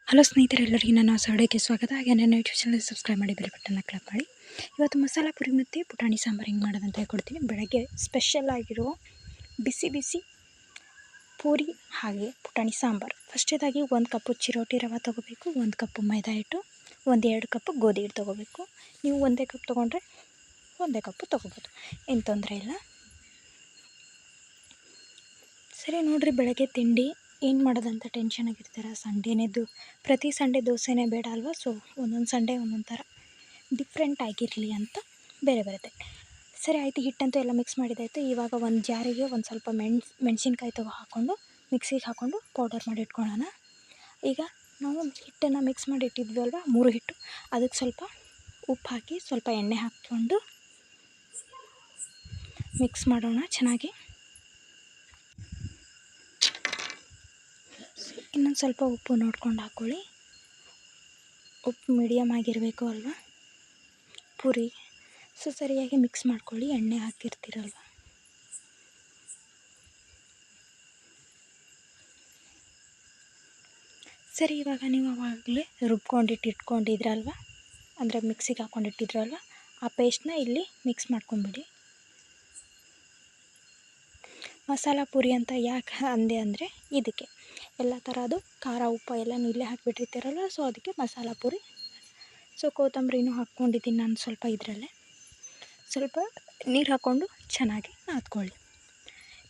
Hello ಸ್ನೇಹಿತರೆ, ಎಲ್ಲರಿಗೂ ನನ್ನ ಹೊಸ ವಿಡಿಯೋಗೆ ಸ್ವಾಗತ. ಹಾಗೆ ನನ್ನ ಯೂಟ್ಯೂಬ್ ಚಾನಲ್ ಸಬ್ಸ್ಕ್ರೈಬ್ ಮಾಡಿ, ಬೆಲ್ ಬಟನ್ನ ಕ್ಲಿಕ್ ಮಾಡಿ. ಇವತ್ತು ಮಸಾಲ ಪುರಿ ಮತ್ತು ಪುಟಾಣಿ ಸಾಂಬಾರು ಹೆಂಗೆ ಮಾಡೋದಂತ ಹೇಳ್ಕೊಡ್ತೀನಿ. ಬೆಳಗ್ಗೆ ಸ್ಪೆಷಲ್ ಆಗಿರೋ ಬಿಸಿ ಬಿಸಿ ಪೂರಿ ಹಾಗೆ ಪುಟಾಣಿ ಸಾಂಬಾರು. ಫಸ್ಟೇದಾಗಿ 1 ಕಪ್ಪು ಚಿರೋಟಿ ರವೆ ತೊಗೋಬೇಕು, 1 ಕಪ್ಪು ಮೈದಾ ಹಿಟ್ಟು, 1-2 ಕಪ್ಪು ಗೋಧಿ ಹಿಟ್ಟು ತೊಗೋಬೇಕು. ನೀವು 1 ಕಪ್ ತೊಗೊಂಡ್ರೆ 1 ಕಪ್ಪು ತೊಗೋಬೋದು, ಏನು ತೊಂದರೆ ಇಲ್ಲ. ಸರಿ ನೋಡಿರಿ, ಬೆಳಗ್ಗೆ ತಿಂಡಿ ಏನು ಮಾಡೋದಂತ ಟೆನ್ಷನ್ ಆಗಿರ್ತಾರೆ. ಸಂಡೇನೇದು ಪ್ರತಿ ಸಂಡೇ ದೋಸೆನೇ ಬೇಡ ಅಲ್ವಾ. ಸೊ ಒಂದೊಂದು ಸಂಡೇ ಒಂದೊಂದು ಥರ ಡಿಫ್ರೆಂಟ್ ಆಗಿರಲಿ ಅಂತ ಬೇರೆ ಬರುತ್ತೆ. ಸರಿ ಆಯಿತು, ಹಿಟ್ಟಂತೂ ಎಲ್ಲ ಮಿಕ್ಸ್ ಮಾಡಿದ್ದಾಯಿತು. ಇವಾಗ ಒಂದು ಜಾರಿಗೆ ಒಂದು ಸ್ವಲ್ಪ ಮೆಣಸಿನ್ಕಾಯಿ ಹಾಕ್ಕೊಂಡು ಮಿಕ್ಸಿಗೆ ಹಾಕ್ಕೊಂಡು ಪೌಡರ್ ಮಾಡಿ ಇಟ್ಕೊಳ್ಳೋಣ. ಈಗ ನಾವು ಹಿಟ್ಟನ್ನು ಮಿಕ್ಸ್ ಮಾಡಿ ಇಟ್ಟಿದ್ವಿ ಅಲ್ವಾ, 3 ಹಿಟ್ಟು, ಅದಕ್ಕೆ ಸ್ವಲ್ಪ ಉಪ್ಪು ಹಾಕಿ ಸ್ವಲ್ಪ ಎಣ್ಣೆ ಹಾಕ್ಕೊಂಡು ಮಿಕ್ಸ್ ಮಾಡೋಣ ಚೆನ್ನಾಗಿ. ಇನ್ನೊಂದು ಸ್ವಲ್ಪ ಉಪ್ಪು ನೋಡ್ಕೊಂಡು ಹಾಕ್ಕೊಳ್ಳಿ. ಉಪ್ಪು ಮೀಡಿಯಮ್ ಆಗಿರಬೇಕು ಅಲ್ವಾ ಪೂರಿ. ಸೊ ಸರಿಯಾಗಿ ಮಿಕ್ಸ್ ಮಾಡ್ಕೊಳ್ಳಿ, ಎಣ್ಣೆ ಹಾಕಿರ್ತೀರಲ್ವ. ಸರಿ, ಇವಾಗ ನೀವು ಆವಾಗಲೇ ಇಟ್ಕೊಂಡಿದ್ರಲ್ವ, ಅಂದರೆ ಮಿಕ್ಸಿಗೆ ಹಾಕ್ಕೊಂಡಿಟ್ಟಿದ್ರಲ್ವ, ಆ ಪೇಸ್ಟ್ನ ಇಲ್ಲಿ ಮಿಕ್ಸ್ ಮಾಡ್ಕೊಂಬಿಡಿ. ಮಸಾಲ ಪೂರಿ ಅಂತ ಯಾಕೆ ಅಂದೆ ಅಂದರೆ ಇದಕ್ಕೆ ಎಲ್ಲ ಥರದ್ದು ಖಾರ ಉಪ್ಪು ಎಲ್ಲನೂ ಇಲ್ಲೇ ಹಾಕಿಬಿಟ್ಟಿರ್ತೀರಲ್ವ, ಸೊ ಅದಕ್ಕೆ ಮಸಾಲ ಪೂರಿ. ಸೊ ಕೊತ್ತಂಬರಿನೂ ಹಾಕ್ಕೊಂಡಿದ್ದೀನಿ ನಾನು ಸ್ವಲ್ಪ. ಇದರಲ್ಲೇ ಸ್ವಲ್ಪ ನೀರು ಹಾಕ್ಕೊಂಡು ಚೆನ್ನಾಗಿ ನಾದ್ಕೊಳ್ಳಿ.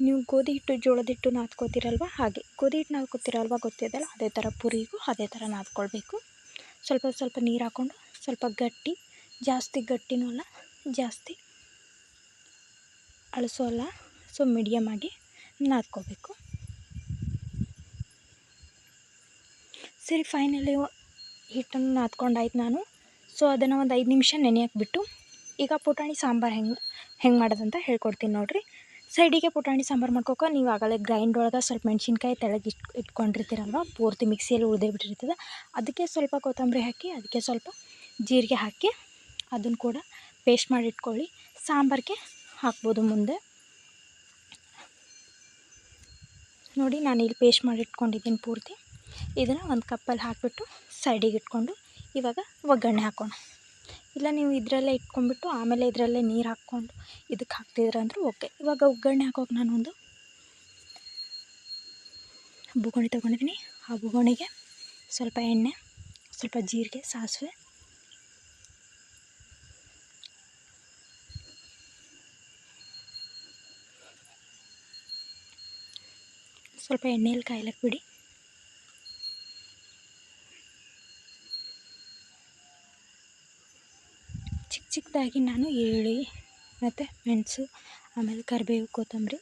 ನೀವು ಗೋಧಿ ಹಿಟ್ಟು ಜೋಳದ ಹಿಟ್ಟು ನಾದ್ಕೋತೀರಲ್ವ, ಹಾಗೆ ಗೋಧಿ ಹಿಟ್ಟು ನಾದ್ಕೋತೀರಲ್ವ, ಗೊತ್ತಿದೆಯಲ್ಲ, ಅದೇ ಥರ ಪೂರಿಗೂ ಅದೇ ಥರ ನಾದ್ಕೊಳ್ಬೇಕು. ಸ್ವಲ್ಪ ಸ್ವಲ್ಪ ನೀರು ಹಾಕ್ಕೊಂಡು ಸ್ವಲ್ಪ ಗಟ್ಟಿ, ಜಾಸ್ತಿ ಗಟ್ಟಿನೂ ಅಲ್ಲ ಜಾಸ್ತಿ ಅಳಸೋ ಅಲ್ಲ, ಸೊ ಮೀಡಿಯಮ್ ಆಗಿ ನಾದ್ಕೋಬೇಕು. ಸರಿ, ಫೈನಲಿ ಹಿಟ್ಟನ್ನು ನಾದ್ಕೊಂಡಾಯ್ತು ನಾನು. ಸೊ ಅದನ್ನು ಒಂದು 5 ನಿಮಿಷ ನೆನೆಯೋಕ್ಬಿಟ್ಟು ಈಗ ಪುಟಾಣಿ ಸಾಂಬಾರು ಹೆಂಗೆ ಮಾಡೋದಂತ ಹೇಳ್ಕೊಡ್ತೀನಿ ನೋಡಿರಿ. ಸೈಡಿಗೆ ಪುಟಾಣಿ ಸಾಂಬಾರು ಮಾಡ್ಕೋಕೆ ನೀವು ಆಗಲೇ ಗ್ರೈಂಡ್ ಒಳಗೆ ಸ್ವಲ್ಪ ಮೆಣಸಿನ್ಕಾಯಿ ತೆಳಗೆ ಇಟ್ಕೊಂಡಿರ್ತೀರಲ್ವ, ಪೂರ್ತಿ ಮಿಕ್ಸಿಯಲ್ಲಿ ಉಳಿದೇ ಬಿಟ್ಟಿರ್ತದೆ. ಅದಕ್ಕೆ ಸ್ವಲ್ಪ ಕೊತ್ತಂಬರಿ ಹಾಕಿ, ಅದಕ್ಕೆ ಸ್ವಲ್ಪ ಜೀರಿಗೆ ಹಾಕಿ ಅದನ್ನು ಕೂಡ ಪೇಸ್ಟ್ ಮಾಡಿ ಇಟ್ಕೊಳ್ಳಿ. ಸಾಂಬಾರಿಗೆ ಹಾಕ್ಬೋದು ಮುಂದೆ. ನೋಡಿ, ನಾನು ಇಲ್ಲಿ ಪೇಸ್ಟ್ ಮಾಡಿ ಇಟ್ಕೊಂಡಿದ್ದೀನಿ ಪೂರ್ತಿ. ಇದನ್ನು ಒಂದು ಕಪ್ಪಲ್ಲಿ ಹಾಕಿಬಿಟ್ಟು ಸೈಡಿಗೆ ಇಟ್ಕೊಂಡು ಇವಾಗ ಒಗ್ಗರಣೆ ಹಾಕೋಣ. ಇಲ್ಲ ನೀವು ಇದರಲ್ಲೇ ಇಟ್ಕೊಂಡ್ಬಿಟ್ಟು ಆಮೇಲೆ ಇದರಲ್ಲೇ ನೀರು ಹಾಕ್ಕೊಂಡು ಇದಕ್ಕೆ ಹಾಕ್ತಿದ್ರಂದ್ರೂ ಓಕೆ. ಇವಾಗ ಒಗ್ಗರಣೆ ಹಾಕೋಕೆ ನಾನೊಂದು ಬುಗುಣಿ ತೊಗೊಂಡಿದ್ದೀನಿ. ಆ ಬುಗುಣಿಗೆ ಸ್ವಲ್ಪ ಎಣ್ಣೆ, ಸ್ವಲ್ಪ ಜೀರಿಗೆ, ಸಾಸಿವೆ, ಸ್ವಲ್ಪ ಎಣ್ಣೆಯಲ್ಲಿ ಕಾಯ್ಲಕ್ಕೆ ಬಿಡಿ. ಚಿಕ್ಕದಾಗಿ ನಾನು ಈರುಳ್ಳಿ ಮತ್ತು ಮೆಣಸು, ಆಮೇಲೆ ಕರಿಬೇವು, ಕೊತ್ತಂಬರಿ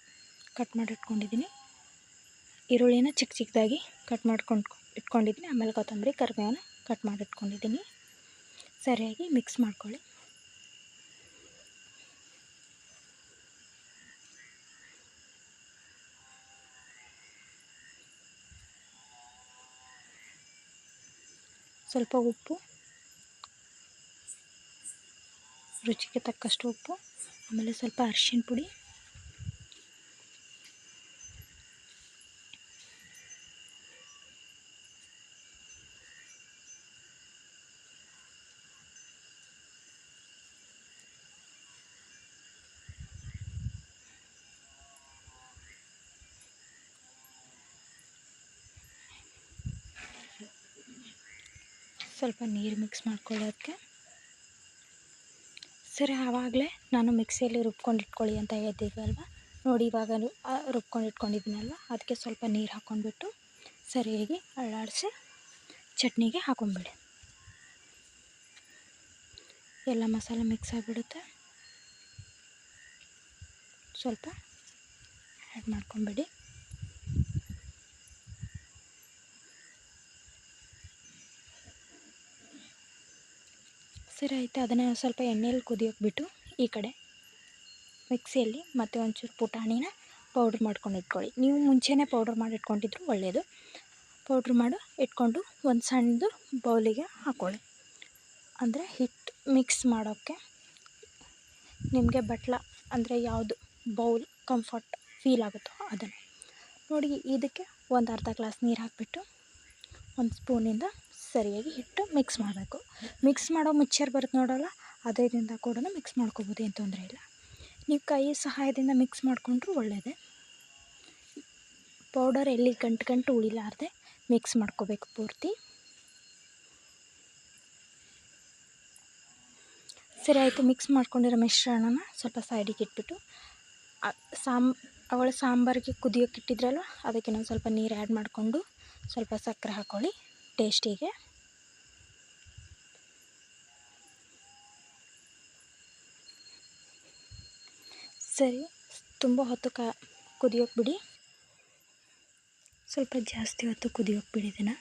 ಕಟ್ ಮಾಡಿ ಇಟ್ಕೊಂಡಿದ್ದೀನಿ. ಈರುಳ್ಳಿನ ಚಿಕ್ಕದಾಗಿ ಕಟ್ ಮಾಡ್ಕೊಂಡು ಇಟ್ಕೊಂಡಿದ್ದೀನಿ. ಆಮೇಲೆ ಕೊತ್ತಂಬರಿ, ಕರಿಬೇವನ್ನ ಕಟ್ ಮಾಡಿ ಇಟ್ಕೊಂಡಿದ್ದೀನಿ. ಸರಿಯಾಗಿ ಮಿಕ್ಸ್ ಮಾಡ್ಕೊಳ್ಳಿ. ಸ್ವಲ್ಪ ಉಪ್ಪು, ರುಚಿಗೆ ತಕ್ಕಷ್ಟು ಉಪ್ಪು, ಆಮೇಲೆ ಸ್ವಲ್ಪ ಅರಿಶಿನ ಪುಡಿ, ಸ್ವಲ್ಪ ನೀರು ಮಿಕ್ಸ್ ಮಾಡ್ಕೊಳ್ಳೋದಕ್ಕೆ. ಸರಿ, ಆವಾಗಲೇ ನಾನು ಮಿಕ್ಸಿಯಲ್ಲಿ ರುಬ್ಕೊಂಡು ಅಂತ ಹೇಳ್ತಿದ್ವಲ್ವ, ನೋಡಿ ಇವಾಗ ರುಬ್ಕೊಂಡು ಇಟ್ಕೊಂಡಿದ್ದೀನಲ್ವ, ಅದಕ್ಕೆ ಸ್ವಲ್ಪ ನೀರು ಹಾಕ್ಕೊಂಡ್ಬಿಟ್ಟು ಸರಿಯಾಗಿ ಅಳ್ಳಾಡಿಸಿ ಚಟ್ನಿಗೆ ಹಾಕೊಂಡ್ಬಿಡಿ. ಎಲ್ಲ ಮಸಾಲೆ ಮಿಕ್ಸ್ ಆಗಿಬಿಡುತ್ತೆ. ಸ್ವಲ್ಪ ಆ್ಯಡ್ ಮಾಡ್ಕೊಂಬಿಡಿ. ಸರಿ ಆಯಿತು, ಅದನ್ನು ಸ್ವಲ್ಪ ಎಣ್ಣೆಯಲ್ಲಿ ಕುದಿಯೋಕೆ ಬಿಟ್ಟು ಈ ಕಡೆ ಮಿಕ್ಸಿಯಲ್ಲಿ ಮತ್ತೆ ಒಂಚೂರು ಪುಟಾಣಿನ ಪೌಡ್ರ್ ಮಾಡ್ಕೊಂಡು ಇಟ್ಕೊಳ್ಳಿ. ನೀವು ಮುಂಚೆನೇ ಪೌಡ್ರ್ ಮಾಡಿ ಇಟ್ಕೊಂಡಿದ್ರು ಒಳ್ಳೆಯದು. ಪೌಡ್ರ್ ಮಾಡಿ ಇಟ್ಕೊಂಡು ಒಂದು ಸಣ್ಣದು ಬೌಲಿಗೆ ಹಾಕ್ಕೊಳ್ಳಿ. ಅಂದರೆ ಹಿಟ್ಟು ಮಿಕ್ಸ್ ಮಾಡೋಕ್ಕೆ ನಿಮಗೆ ಬಟ್ಲ ಅಂದರೆ ಯಾವುದು ಬೌಲ್ ಕಂಫರ್ಟ್ ಫೀಲ್ ಆಗುತ್ತೋ ಅದನ್ನು ನೋಡಿ. ಇದಕ್ಕೆ ಒಂದು ಅರ್ಧ ಗ್ಲಾಸ್ ನೀರು ಹಾಕಿಬಿಟ್ಟು ಒಂದು ಸ್ಪೂನಿಂದ ಸರಿಯಾಗಿ ಹಿಟ್ಟು ಮಿಕ್ಸ್ ಮಾಡಬೇಕು. ಮಿಕ್ಸ್ ಮಾಡೋ ಮಿಕ್ಚರ್ ಬರುತ್ತೆ ನೋಡೋಲ್ಲ, ಅದರಿಂದ ಕೂಡ ಮಿಕ್ಸ್ ಮಾಡ್ಕೊಬೋದು, ಏನು ತೊಂದರೆ ಇಲ್ಲ. ನೀವು ಕೈ ಸಹಾಯದಿಂದ ಮಿಕ್ಸ್ ಮಾಡಿಕೊಂಡ್ರೂ ಒಳ್ಳೆಯದೇ. ಪೌಡರ್ ಎಲ್ಲಿ ಗಂಟು ಉಳಿಲಾರ್ದೆ ಮಿಕ್ಸ್ ಮಾಡ್ಕೋಬೇಕು ಪೂರ್ತಿ. ಸರಿ ಆಯಿತು. ಮಿಕ್ಸ್ ಮಾಡ್ಕೊಂಡಿರೋ ಮಿಶ್ರಣನ ಸ್ವಲ್ಪ ಸೈಡಿಗೆ ಇಟ್ಬಿಟ್ಟು ಅವಳ ಸಾಂಬಾರಿಗೆ ಕುದಿಯೋಕೆ ಇಟ್ಟಿದ್ರಲ್ವ, ಅದಕ್ಕೆ ನಾವು ಸ್ವಲ್ಪ ನೀರು ಆ್ಯಡ್ ಮಾಡಿಕೊಂಡು ಸ್ವಲ್ಪ ಸಕ್ಕರೆ ಹಾಕ್ಕೊಳ್ಳಿ ಟೇಸ್ಟಿಗೆ. ಸರಿ, ತುಂಬ ಹೊತ್ತು ಕುದಿಯೋಕೆ ಬಿಡಿ. ಸ್ವಲ್ಪ ಜಾಸ್ತಿ ಹೊತ್ತು ಕುದಿಯೋಕೆ ಬಿಡಿ. ಇದನ್ನು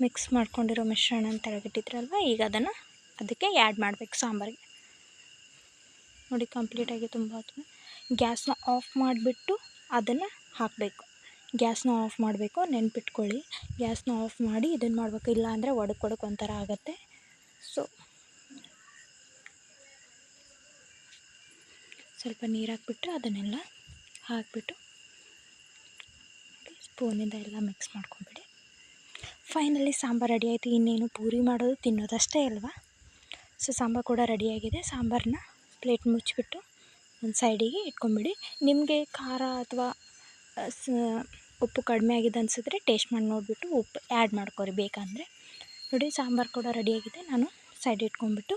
ಮಿಕ್ಸ್ ಮಾಡ್ಕೊಂಡಿರೋ ಮಿಶ್ರಣ ತೆಳಗಿಟ್ಟಿದ್ರಲ್ವ, ಈಗ ಅದಕ್ಕೆ ಆ್ಯಡ್ ಮಾಡಬೇಕು ಸಾಂಬಾರಿಗೆ. ನೋಡಿ, ಕಂಪ್ಲೀಟಾಗಿ ತುಂಬ ಹೊತ್ತು ಗ್ಯಾಸ್ನ ಆಫ್ ಮಾಡಿಬಿಟ್ಟು ಅದನ್ನು ಹಾಕಬೇಕು. ಗ್ಯಾಸ್ನ ಆಫ್ ಮಾಡಬೇಕು, ನೆನ್ಪಿಟ್ಕೊಳ್ಳಿ. ಗ್ಯಾಸ್ನ ಆಫ್ ಮಾಡಿ ಇದನ್ನು ಮಾಡಬೇಕು, ಇಲ್ಲ ಅಂದರೆ ಒಡಕ್ಕೆ ಒಂಥರ ಆಗುತ್ತೆ. ಸೊ ಸ್ವಲ್ಪ ನೀರು ಹಾಕ್ಬಿಟ್ಟು ಅದನ್ನೆಲ್ಲ ಹಾಕಿಬಿಟ್ಟು ಸ್ಪೂನಿಂದ ಎಲ್ಲ ಮಿಕ್ಸ್ ಮಾಡ್ಕೊಂಬಿಡಿ. ಫೈನಲಿ ಸಾಂಬಾರು ರೆಡಿ ಆಯಿತು. ಇನ್ನೇನು ಪೂರಿ ಮಾಡೋದು ತಿನ್ನೋದಷ್ಟೇ ಅಲ್ವಾ. ಸೊ ಸಾಂಬಾರು ಕೂಡ ರೆಡಿಯಾಗಿದೆ. ಸಾಂಬಾರನ್ನ ಪ್ಲೇಟ್ ಮುಚ್ಚಿಬಿಟ್ಟು ಒಂದು ಸೈಡಿಗೆ ಇಟ್ಕೊಂಬಿಡಿ. ನಿಮಗೆ ಖಾರ ಅಥವಾ ಉಪ್ಪು ಕಡಿಮೆ ಆಗಿದೆ ಅನಿಸಿದ್ರೆ ಟೇಸ್ಟ್ ಮಾಡಿ ನೋಡಿಬಿಟ್ಟು ಉಪ್ಪು ಆ್ಯಡ್ ಮಾಡ್ಕೊರಿ ಬೇಕಂದರೆ. ನೋಡಿ, ಸಾಂಬಾರು ಕೂಡ ರೆಡಿಯಾಗಿದೆ. ನಾನು ಸೈಡ್ ಇಟ್ಕೊಂಡ್ಬಿಟ್ಟು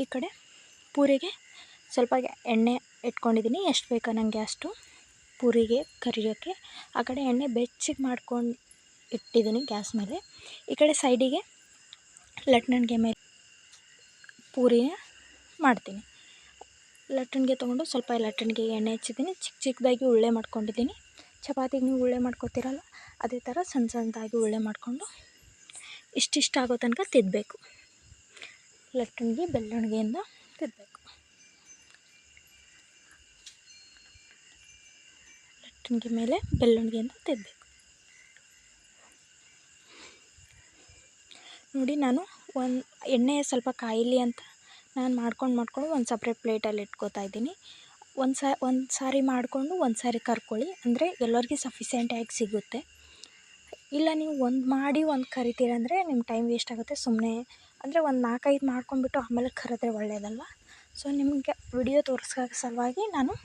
ಈ ಕಡೆ ಪೂರಿಗೆ ಸ್ವಲ್ಪ ಎಣ್ಣೆ ಇಟ್ಕೊಂಡಿದ್ದೀನಿ. ಎಷ್ಟು ಬೇಕೋ ನನಗೆ ಅಷ್ಟು ಪೂರಿಗೆ ಕರಿಯೋಕ್ಕೆ. ಆ ಕಡೆ ಎಣ್ಣೆ ಬೆಚ್ಚಗೆ ಮಾಡ್ಕೊಂಡು ಇಟ್ಟಿದ್ದೀನಿ ಗ್ಯಾಸ್ ಮೇಲೆ. ಈ ಕಡೆ ಸೈಡಿಗೆ ಲಟ್ಟಣಿಗೆ ಮೇಲೆ ಪೂರಿನ ಮಾಡ್ತೀನಿ. ಲಟ್ಟಣಿಗೆ ತೊಗೊಂಡು ಸ್ವಲ್ಪ ಲಟ್ಟಣಿಗೆ ಎಣ್ಣೆ ಹಚ್ಚಿದ್ದೀನಿ. ಚಿಕ್ಕದಾಗಿ ಉಳ್ಳೆ ಮಾಡ್ಕೊಂಡಿದ್ದೀನಿ. ಚಪಾತಿಗೆ ನೀವು ಉಳ್ಳೆ ಮಾಡ್ಕೊತೀರಲ್ಲ, ಅದೇ ಥರ ಸಣ್ಣದಾಗಿ ಉಳ್ಳೆ ಮಾಡಿಕೊಂಡು ಇಷ್ಟಿಷ್ಟ ಆಗೋ ತನಕ ತಿದ್ದಬೇಕು. ಲಟ್ಟಣಿಗೆ ಬೆಳ್ಳಣಿಗೆಯಿಂದ ತಿದ್ದಬೇಕು. ಲಟ್ಟಣಿಗೆ ಮೇಲೆ ಬೆಳ್ಳಣಿಗೆಯಿಂದ ತಿದ್ದಬೇಕು. ನೋಡಿ, ನಾನು ಎಣ್ಣೆ ಸ್ವಲ್ಪ ಕಾಯಿಲಿ ಅಂತ ನಾನು ಮಾಡ್ಕೊಂಡು ಒಂದು ಸಪ್ರೇಟ್ ಪ್ಲೇಟಲ್ಲಿ ಇಟ್ಕೋತಾ ಇದ್ದೀನಿ. ಒಂದು ಸಾರಿ ಮಾಡಿಕೊಂಡು ಒಂದು ಸಾರಿ ಕರ್ಕೊಳ್ಳಿ, ಅಂದರೆ ಎಲ್ಲರಿಗೂ ಸಫಿಷಿಯೆಂಟಾಗಿ ಸಿಗುತ್ತೆ. ಇಲ್ಲ ನೀವು ಒಂದು ಮಾಡಿ ಒಂದು ಕರಿತೀರಂದರೆ ನಿಮ್ಮ ಟೈಮ್ ವೇಸ್ಟ್ ಆಗುತ್ತೆ. ಸುಮ್ಮನೆ ಅಂದರೆ ಒಂದು 4-5 ಮಾಡ್ಕೊಂಡ್ಬಿಟ್ಟು ಆಮೇಲೆ ಕರೆದ್ರೆ ಒಳ್ಳೆಯದಲ್ಲ. ಸೊ ನಿಮಗೆ ವಿಡಿಯೋ ತೋರಿಸೋ ಸಲುವಾಗಿ ನಾನು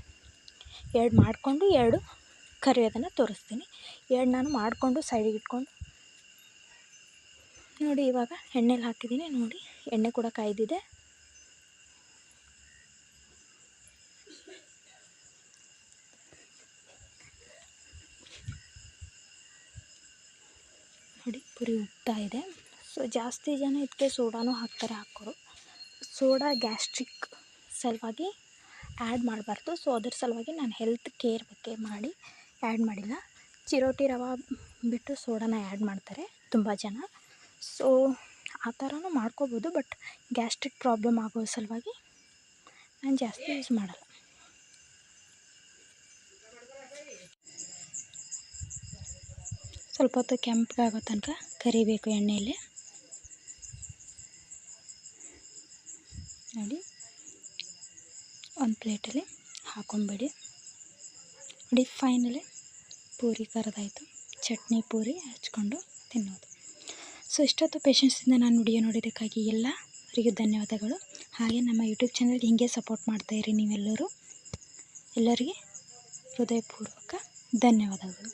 2 ಮಾಡಿಕೊಂಡು 2 ಕರಿಯೋದನ್ನು ತೋರಿಸ್ತೀನಿ. 2 ನಾನು ಮಾಡಿಕೊಂಡು ಸೈಡಿಗೆ ಇಟ್ಕೊಂಡು ನೋಡಿ, ಇವಾಗ ಎಣ್ಣೆಲಿ ಹಾಕಿದ್ದೀನಿ. ನೋಡಿ, ಎಣ್ಣೆ ಕೂಡ ಕಾಯ್ದಿದೆ. ನೋಡಿ, ಪೂರಿ ಉಬ್ತಾ ಇದೆ. ಸೊ ಜಾಸ್ತಿ ಜನ ಇದಕ್ಕೆ ಸೋಡಾನೂ ಹಾಕೋರು. ಸೋಡಾ ಗ್ಯಾಸ್ಟ್ರಿಕ್ ಸಲುವಾಗಿ ಆ್ಯಡ್ ಮಾಡಬಾರ್ದು. ಸೊ ಅದ್ರ ಸಲುವಾಗಿ ನಾನು ಹೆಲ್ತ್ ಕೇರ್ ಬಗ್ಗೆ ಮಾಡಿ ಆ್ಯಡ್ ಮಾಡಿಲ್ಲ. ಚಿರೋಟಿ ರವೆ ಬಿಟ್ಟು ಸೋಡಾನ ಆ್ಯಡ್ ಮಾಡ್ತಾರೆ ತುಂಬ ಜನ. ಸೊ ಆ ಥರನೂ ಮಾಡ್ಕೋಬೋದು, ಬಟ್ ಗ್ಯಾಸ್ಟ್ರಿಕ್ ಪ್ರಾಬ್ಲಮ್ ಆಗೋ ಸಲುವಾಗಿ ನಾನು ಜಾಸ್ತಿ ಯೂಸ್ ಮಾಡಲ್ಲ. ಸ್ವಲ್ಪ ಹೊತ್ತು ಕೆಂಪಗಾಗೋ ತನಕ ಕರಿಬೇಕು ಎಣ್ಣೆಯಲ್ಲಿ. ನೋಡಿ, ಒಂದು ಪ್ಲೇಟಲ್ಲಿ ಹಾಕೊಂಡ್ಬಿಡಿ. ನೋಡಿ, ಫೈನಲಿ ಪೂರಿ ಕರೆದಾಯಿತು. ಚಟ್ನಿ ಪೂರಿ ಹಚ್ಕೊಂಡು ತಿನ್ನೋದು. ಸೊ ಇಷ್ಟೊತ್ತು ಪೇಷನ್ಸಿಂದ ನಾನು ವಿಡಿಯೋ ನೋಡಿದ್ದಕ್ಕಾಗಿ ಎಲ್ಲರಿಗೂ ಧನ್ಯವಾದಗಳು. ಹಾಗೆ ನಮ್ಮ ಯೂಟ್ಯೂಬ್ ಚಾನಲ್ಗೆ ಹೀಗೆ ಸಪೋರ್ಟ್ ಮಾಡ್ತಾಯಿರಿ ನೀವೆಲ್ಲರೂ. ಎಲ್ಲರಿಗೆ ಹೃದಯಪೂರ್ವಕ ಧನ್ಯವಾದಗಳು.